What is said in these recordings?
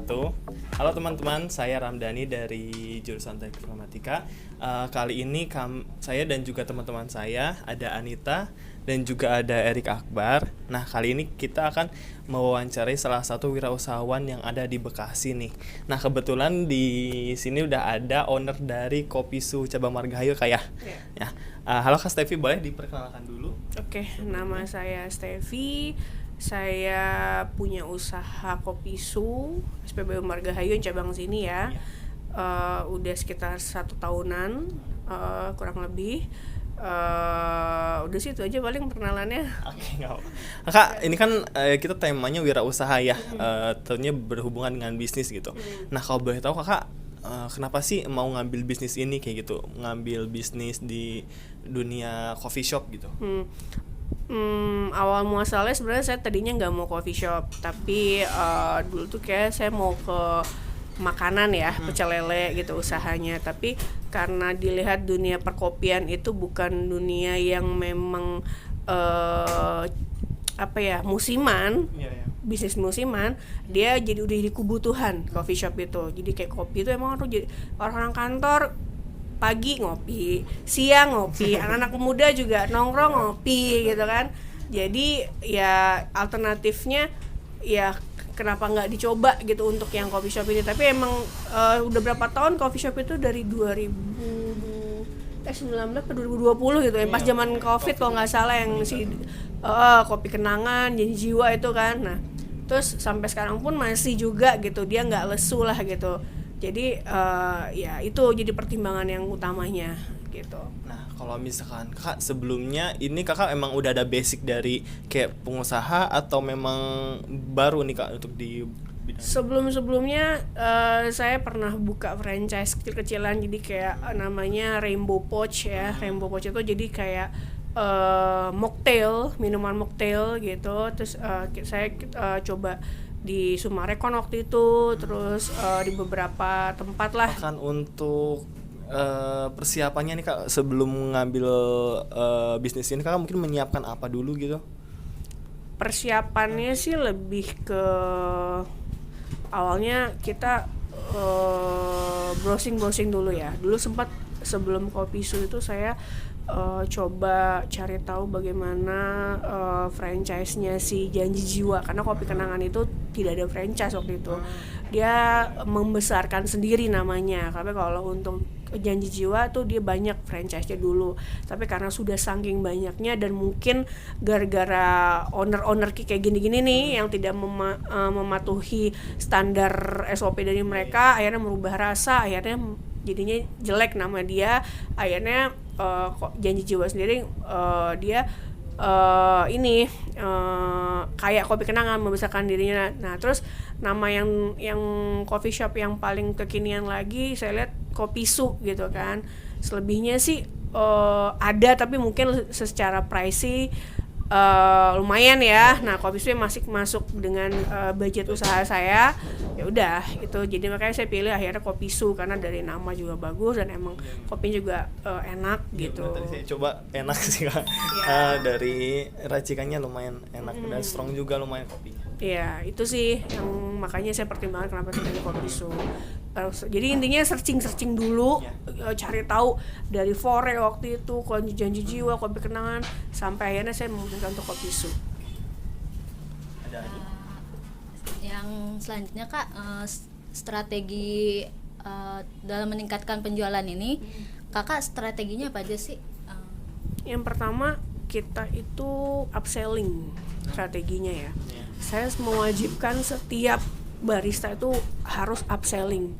wabarakatuh. Halo teman-teman, saya Ramdhani dari jurusan Teknik Informatika. Kali ini saya dan juga teman-teman saya ada Anita dan juga ada Erik Akbar. Nah, kali ini kita akan mewawancarai salah satu wirausahawan yang ada di Bekasi nih. Nah, kebetulan di sini udah ada owner dari Kopisu Cabang Margahayu kayak. Ya. Halo Kak Stevi, boleh diperkenalkan dulu? Oke, nama saya Stevi. Saya punya usaha Kopisu SPBU Margahayu cabang sini ya. Udah sekitar 1 tahunan kurang lebih. Udah sih itu aja paling perkenalannya. Oke, nggak apa. Kak, ini kan kita temanya wirausaha ya, tentunya berhubungan dengan bisnis gitu. Nah, kalau boleh tahu Kakak, kenapa sih mau ngambil bisnis ini kayak gitu, ngambil bisnis di dunia coffee shop gitu? Awal muasalnya sebenarnya saya tadinya nggak mau coffee shop, tapi dulu tuh kayak saya mau ke makanan ya, pecel lele gitu usahanya. Tapi karena dilihat dunia perkopian itu bukan dunia yang memang musiman, bisnis musiman, dia jadi udah jadi kebutuhan coffee shop itu. Jadi kayak kopi itu emang harus jadi orang kantor pagi ngopi, siang ngopi, anak-anak muda juga nongkrong ngopi gitu kan. Jadi ya alternatifnya ya kenapa nggak dicoba gitu untuk yang coffee shop ini. Tapi emang udah berapa tahun coffee shop itu dari 2019 ke 2020 gitu ya, pas zaman covid kalau nggak salah yang si kopi kenangan, janji jiwa itu kan. Nah terus sampai sekarang pun masih juga gitu, dia nggak lesu lah gitu. Jadi ya itu jadi pertimbangan yang utamanya gitu. Nah, kalau misalkan Kakak sebelumnya ini Kakak emang udah ada basic dari kayak pengusaha atau memang baru nih Kak untuk di bidang? Sebelumnya saya pernah buka franchise kecil-kecilan, jadi kayak namanya Rainbow Pouch ya. Rainbow Pouch itu jadi kayak mocktail, minuman mocktail gitu. Terus saya coba di Sumarekon waktu itu, terus di beberapa tempat lah. Kan untuk persiapannya nih Kak sebelum ngambil bisnis ini Kakak mungkin menyiapkan apa dulu gitu? Persiapannya sih lebih ke awalnya kita browsing dulu ya. Dulu sempat sebelum Kopisu itu saya coba cari tahu bagaimana franchise-nya si Janji Jiwa, karena kopi kenangan itu tidak ada franchise waktu itu. Dia membesarkan sendiri namanya. Tapi kalau untuk Janji Jiwa tuh dia banyak franchise-nya dulu. Tapi karena sudah saking banyaknya dan mungkin gara-gara owner kayak gini-gini nih yang tidak mematuhi standar SOP dari mereka, akhirnya merubah rasa, akhirnya jadinya jelek nama dia. Akhirnya Janji Jiwa sendiri dia kayak kopi kenangan membesarkan dirinya. Nah terus nama yang coffee shop yang paling kekinian lagi saya lihat Kopisu gitu kan. Selebihnya sih ada, tapi mungkin secara pricey lumayan ya. Nah Kopisu masih masuk dengan budget usaha saya. Ya udah itu, jadi makanya saya pilih akhirnya Kopisu karena dari nama juga bagus dan emang kopinya juga enak gitu. Tadi saya coba enak sih Kak. Dari racikannya lumayan enak dan strong juga lumayan kopinya. Iya, itu sih yang makanya saya pertimbangkan kenapa saya pilih Kopisu. Jadi intinya searching dulu, cari tahu dari Fore waktu itu, Janji Jiwa, kopi kenangan, sampai akhirnya saya memutuskan untuk Kopisu. Ada lagi? Yang selanjutnya Kak, strategi dalam meningkatkan penjualan ini, Kakak strateginya apa aja sih? Yang pertama kita itu upselling strateginya ya. Saya mewajibkan setiap barista itu harus upselling.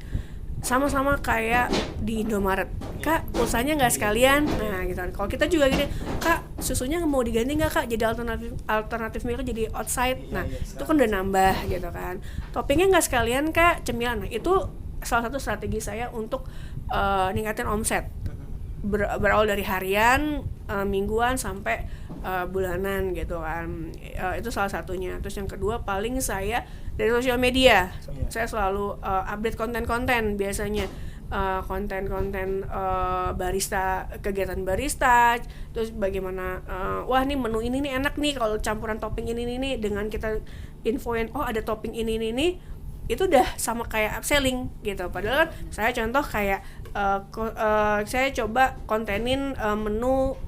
Sama-sama kayak di Indomaret, Kak pulsanya nggak sekalian, nah gitu. Kalau kita juga gini, Kak susunya mau diganti nggak Kak, jadi alternatif milk jadi outside, nah itu kan udah nambah gitu kan. Toppingnya nggak sekalian Kak, cemilan. Nah itu salah satu strategi saya untuk ningkatin omset. Berawal dari harian, mingguan sampai bulanan gitu kan. Itu salah satunya. Terus yang kedua paling saya dari sosial media. Saya selalu update konten-konten biasanya. Konten-konten barista, kegiatan barista, terus bagaimana wah nih menu ini nih enak nih kalau campuran topping ini nih, dengan kita infoin oh ada topping ini nih itu udah sama kayak upselling gitu. Padahal kan saya contoh kayak saya coba kontenin menu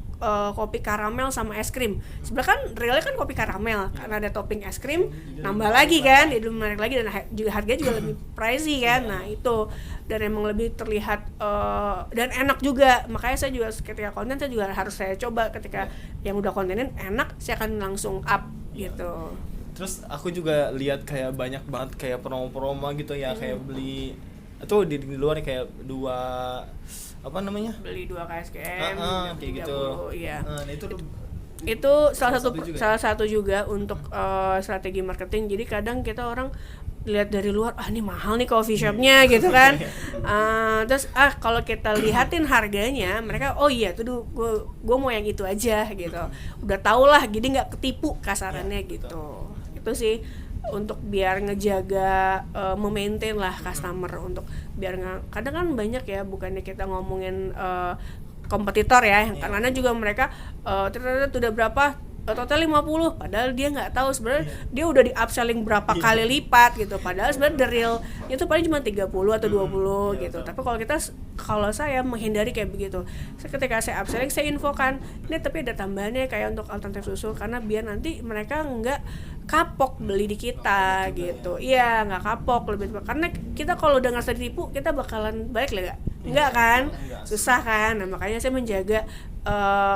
kopi karamel sama es krim. Sebenarnya kan realnya kan kopi karamel, karena ada topping es krim, nambah lagi kan, jadi menarik lagi dan juga harganya juga lebih pricey kan. Nah itu, dan emang lebih terlihat dan enak juga. Makanya saya juga ketika konten saya juga harus saya coba, ketika yang udah kontenin enak, saya akan langsung up gitu. Terus aku juga lihat kayak banyak banget kayak promo-promo gitu ya, kayak beli atau di luar kayak apa namanya? Beli 2 KSGM, kayak gitu. Iya. Nah, itu salah satu juga untuk strategi marketing. Jadi kadang kita orang lihat dari luar, ini mahal nih coffee shopnya gitu kan. Terus kalau kita lihatin harganya, mereka iya tuh gue mau yang itu aja gitu. Udah tau lah, jadi nggak ketipu kasarannya gitu. Itu sih untuk biar ngejaga memaintain lah customer, untuk biar kadang kan banyak ya, bukannya kita ngomongin kompetitor ya, yang karena juga mereka ternyata udah berapa total 50, padahal dia nggak tahu sebenarnya dia udah di upselling berapa kali lipat gitu, padahal sebenarnya the real itu paling cuma 30 atau 20 gitu. Tapi kalau saya menghindari kayak begitu. Ketika saya upselling, saya infokan ini tapi ada tambahannya kayak untuk alternatif susu, karena biar nanti mereka nggak kapok beli di kita gitu. Iya, nggak kapok, lebih karena kita kalau udah ngerasa ditipu, kita bakalan balik lah nggak kan, susah kan. Nah makanya saya menjaga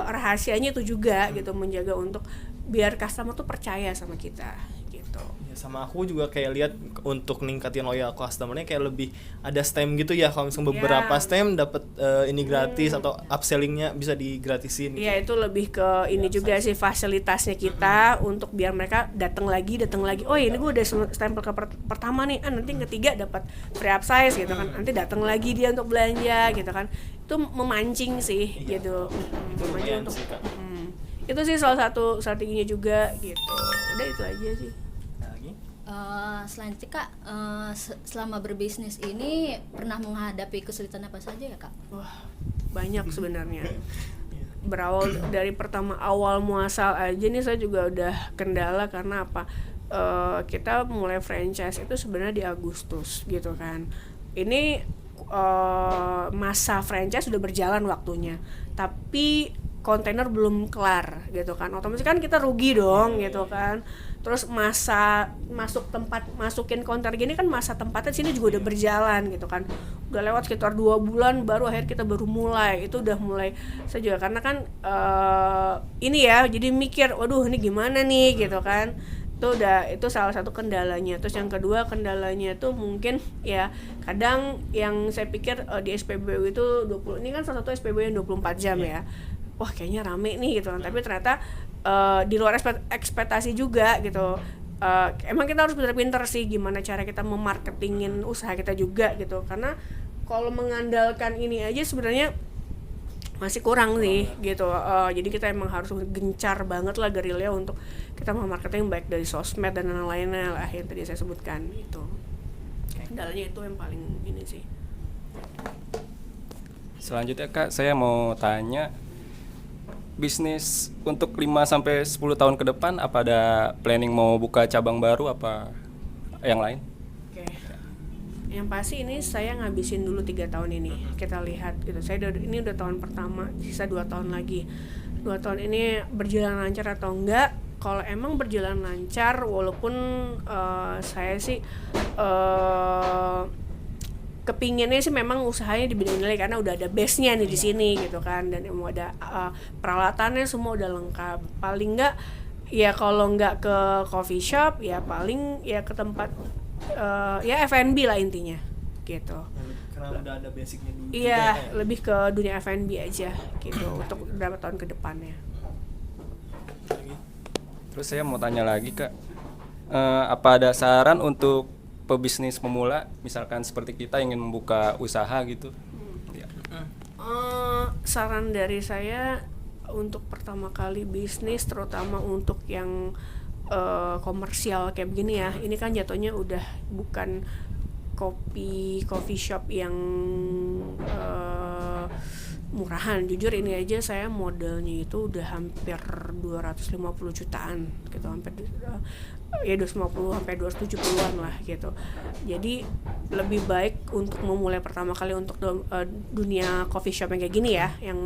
rahasianya itu juga gitu, menjaga untuk biar customer tuh percaya sama kita gitu. Ya, sama aku juga kayak lihat untuk ningkatin loyal customernya kayak lebih ada stem gitu ya, kalau misalnya beberapa stem dapat ini gratis atau upsellingnya bisa digratisin gitu. Iya, itu lebih ke ini juga sih, fasilitasnya kita untuk biar mereka datang lagi. Oh ini gue udah stempel ke pertama nih, nanti ketiga dapat free upsize gitu kan, nanti datang lagi dia untuk belanja gitu kan. Itu memancing sih gitu. Memancing untuk itu sih salah satu strateginya juga gitu. Udah itu aja sih. Selanjutnya Kak, selama berbisnis ini pernah menghadapi kesulitan apa saja ya Kak? Wah, banyak sebenarnya. Berawal dari awal muasal aja nih saya juga udah kendala, karena apa? Kita mulai franchise itu sebenarnya di Agustus gitu kan. Ini masa franchise sudah berjalan waktunya, tapi kontainer belum kelar gitu kan, otomatis kan kita rugi dong gitu kan. Terus masa masukin kontainer gini kan, masa tempatnya sini juga udah berjalan gitu kan, udah lewat sekitar 2 bulan baru kita baru mulai. Itu udah mulai saya juga karena kan ini ya, jadi mikir waduh ini gimana nih gitu kan. Itu salah satu kendalanya. Terus yang kedua kendalanya itu mungkin ya kadang yang saya pikir di SPBU itu 20, ini kan salah satu SPBU yang 24 jam ya. Wah kayaknya rame nih gitu kan, tapi ternyata di luar ekspektasi juga gitu. Emang kita harus pintar-pintar sih gimana cara kita memarketingin usaha kita juga gitu, karena kalau mengandalkan ini aja sebenarnya masih kurang sih gitu. Jadi kita emang harus gencar banget lah gerilya untuk kita memarketing, baik dari sosmed dan lain-lainnya lah yang tadi saya sebutkan itu. Kendalanya itu yang paling ini sih. Selanjutnya Kak, saya mau tanya, bisnis untuk 5-10 tahun ke depan, apa ada planning mau buka cabang baru apa yang lain? Oke. Yang pasti ini saya ngabisin dulu 3 tahun ini. Kita lihat gitu. Ini udah tahun pertama, sisa 2 tahun lagi. 2 tahun ini berjalan lancar atau enggak? Kalau emang berjalan lancar, walaupun saya sih kepinginnya sih memang usahanya di bidang nilai, karena udah ada base-nya nih di sini gitu kan, dan mau ada peralatannya semua udah lengkap. Paling enggak ya kalau enggak ke coffee shop ya paling ya ke tempat ya F&B lah intinya gitu. Karena udah ada basicnya dulu. Iya, lebih ke dunia F&B aja gitu untuk beberapa tahun ke depannya. Terus saya mau tanya lagi Kak, apa ada saran untuk pebisnis pemula, misalkan seperti kita ingin membuka usaha gitu? Saran dari saya untuk pertama kali bisnis, terutama untuk yang komersial kayak begini ya, ini kan jatuhnya udah bukan coffee shop yang murahan. Jujur ini aja saya modalnya itu udah hampir 250 jutaan gitu, hampir ya 250 sampai 270-an lah gitu. Jadi lebih baik untuk memulai pertama kali untuk dunia coffee shop yang kayak gini ya, yang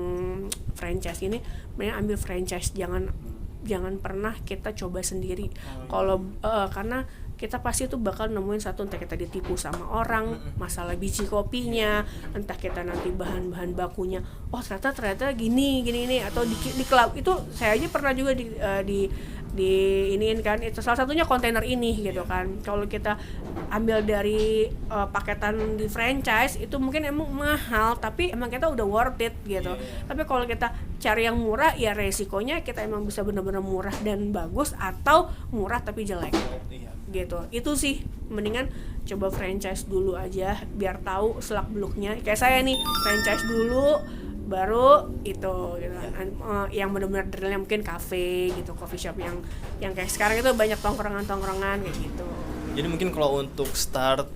franchise ini, mending ambil franchise, jangan pernah kita coba sendiri. Kalau karena kita pasti tuh bakal nemuin satu, entah kita ditipu sama orang masalah biji kopinya, entah kita nanti bahan-bahan bakunya, oh ternyata gini nih, atau di club itu saya aja pernah juga di iniin kan, itu salah satunya kontainer ini gitu kan. Kalau kita ambil dari paketan di franchise itu mungkin emang mahal, tapi emang kita udah worth it gitu. Tapi kalau kita cari yang murah, ya resikonya kita emang bisa benar-benar murah dan bagus, atau murah tapi jelek gitu. Itu sih mendingan coba franchise dulu aja biar tahu selak beluknya. Kayak saya nih, franchise dulu baru itu gitu kan. Yang benar-benar realnya mungkin cafe gitu, coffee shop yang kayak sekarang itu banyak tongkrongan kayak gitu. Jadi mungkin kalau untuk starter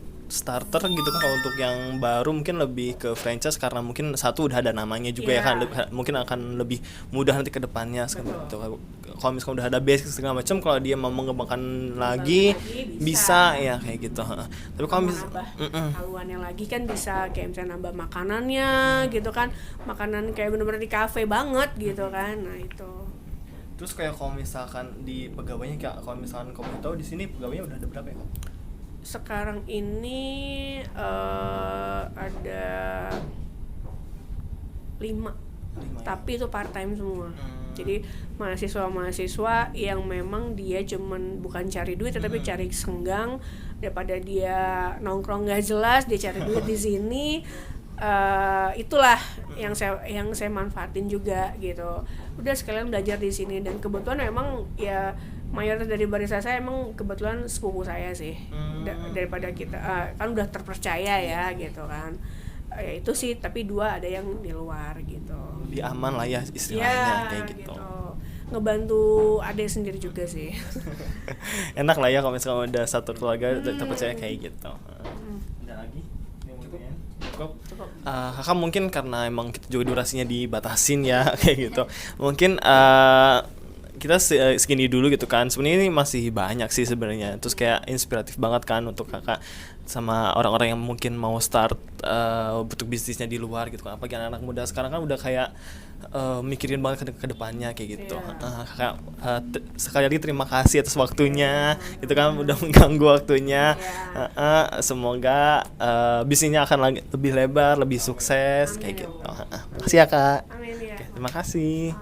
gitu kan, kalau untuk yang baru mungkin lebih ke franchise, karena mungkin satu udah ada namanya juga ya kan, mungkin akan lebih mudah nanti ke depannya gitu. Kalau misalkan udah ada basic segala macam, kalau dia mau mengembangkan lagi bisa ya kayak gitu. Tapi kalau haluannya lagi kan bisa kayak misalnya nambah makanannya gitu kan, makanan kayak bener-bener di cafe banget gitu kan. Nah itu. Terus kayak kalau misalkan di pegawainya, kayak kalau misalkan kamu tahu di sini pegawainya udah ada berapa ya? Sekarang ini ada 5, tapi itu part time semua. Jadi mahasiswa yang memang dia cuman bukan cari duit, tetapi cari senggang, daripada dia nongkrong nggak jelas, dia cari duit di sini. Itulah yang saya manfaatin juga gitu. Udah sekalian belajar di sini, dan kebetulan memang ya mayoritas dari barista saya emang kebetulan sepupu saya sih. Daripada kita kan udah terpercaya ya gitu kan. Ya itu sih, tapi 2 ada yang di luar gitu. Lebih aman lah ya istilahnya kayak gitu. Ngebantu adik sendiri juga sih. Enak lah ya kalau misalnya udah satu keluarga terpercaya kayak gitu. Ada lagi? Cukup. Kakak mungkin karena emang kita juga durasinya dibatasin ya kayak gitu. Mungkin kita segini dulu gitu kan. Sebenarnya ini masih banyak sih sebenarnya. Terus kayak inspiratif banget kan untuk kakak sama orang-orang yang mungkin mau start bentuk bisnisnya di luar gitu kan. Apalagi anak-anak muda sekarang kan udah kayak mikirin banget ke depannya kayak gitu. Kakak sekali lagi terima kasih atas waktunya gitu kan, udah mengganggu waktunya. Semoga bisnisnya akan lebih lebar, lebih sukses. Amin, kayak gitu. Makasih ya Kak. Amin ya. Oke, terima kasih.